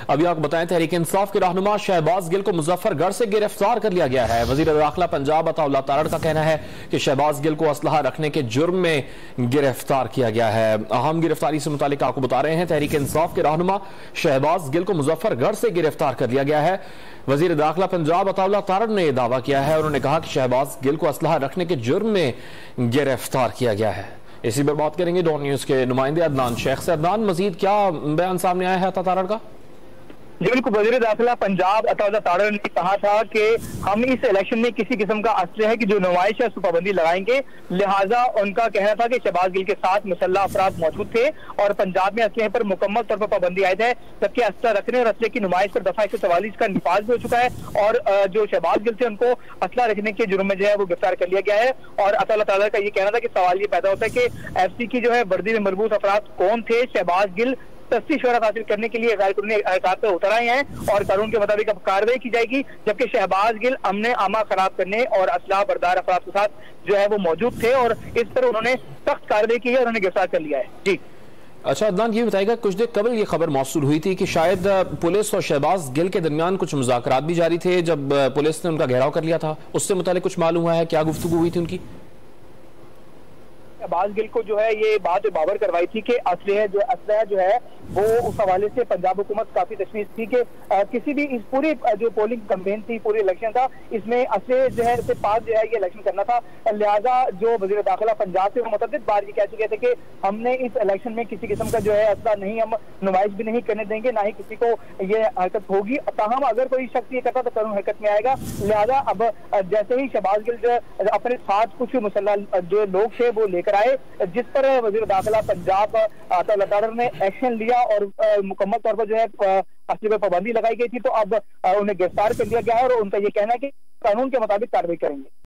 अभी आपको बताएं, तहरीक इंसाफ के रहनुमा शहबाज गिल को मुजफ्फरगढ़ से गिरफ्तार कर लिया गया है। वजीर दाखिला पंजाब अताउल्लाह तारड़ का कहना है कि शहबाज गिल को असलहा रखने के जुर्म में गिरफ्तार किया गया है। अहम गिरफ्तारी से मुतालिक आपको बता रहे हैं, तहरीक इंसाफ के रहनुमा शहबाज गिल को मुजफ्फरगढ़ से गिरफ्तार कर लिया गया है। वजीर दाखिला पंजाब अताउल्लाह तारड़ ने यह दावा किया है। उन्होंने कहा कि शहबाज गिल को असलहा रखने के जुर्म में गिरफ्तार किया गया है। इसी पर बात करेंगे डॉन न्यूज के नुमाइंदे अदनान शेख से। अदनान, मजीद क्या बयान सामने आया है तारड़ का? जी बिल्कुल, वज़ीर दाखिला पंजाब अताउल्लाह तारड़ ने कहा था कि हम इस इलेक्शन में किसी किस्म का असले है कि जो नुमाइश है उस पर पाबंदी लगाएंगे। लिहाजा उनका कहना था कि शहबाज गिल के साथ मुसल्लह अफराद मौजूद थे और पंजाब में असले पर मुकम्मल तौर पर पाबंदी आयद है, जबकि असला रखने और असले की नुमाइश पर दफा 144 का निफाज भी हो चुका है और जो शहबाज गिल थे उनको असला रखने के जुर्म में जो है वो गिरफ्तार कर लिया गया है। और अताउल्लाह तारड़ का ये कहना था कि सवाल ये पैदा होता है कि FC की जो है वर्दी में मरबूत अफराद कौन थे। शहबाज गिल सस्ती शोहरत हासिल करने के लिए गैर कानूनी हरकत पर उतर आए हैं और कानून के मुताबिक अब कार्रवाई की जाएगी, जबकि शहबाज गिल अमन आमा खराब करने और असलाह बरदार अफराद के साथ जो है वो मौजूद थे और इस पर उन्होंने सख्त कार्रवाई की है और उन्हें गिरफ्तार कर लिया है। जी अच्छा अदनान, ये बताएगा, कुछ देर कबल ये खबर मौसूल हुई थी कि शायद पुलिस और शहबाज गिल के दरमियान कुछ मुज़ाकरात भी जारी थे जब पुलिस ने उनका घेराव कर लिया था। उससे मुतालिक कुछ मालूम हुआ है? क्या गुफ्तगू हुई थी उनकी? शहबाज गिल को जो है ये बात बावर करवाई थी कि असलहा जो है वो उस हवाले से पंजाब हुकूमत काफी तशवीश थी कि किसी भी इस पूरी जो पोलिंग कैंपेन थी, पूरी इलेक्शन था, इसमें असले जो है इससे पास जो है ये इलेक्शन करना था। लिहाजा जो वजीर दाखिला पंजाब से वो मुतअद्दिद बार ये कह चुके थे कि हमने इस इलेक्शन में किसी किस्म का जो है असला नहीं, हम नुमाइश भी नहीं करने देंगे, ना ही किसी को ये हरकत होगी। ताहम अगर कोई शख्स ये करता तो कानून हरकत में आएगा। लिहाजा अब जैसे ही शहबाज गिल जो अपने साथ कुछ मुसल्लह जो लोग थे वो लेकर आए, जिस पर वजीर दाखिला पंजाब अताउल्लाह तारड़ ने एक्शन लिया और मुकम्मल तौर पर जो है असले पर पाबंदी लगाई गई थी, तो अब उन्हें गिरफ्तार कर लिया गया है और उनका ये कहना है कि कानून के मुताबिक कार्रवाई करेंगे।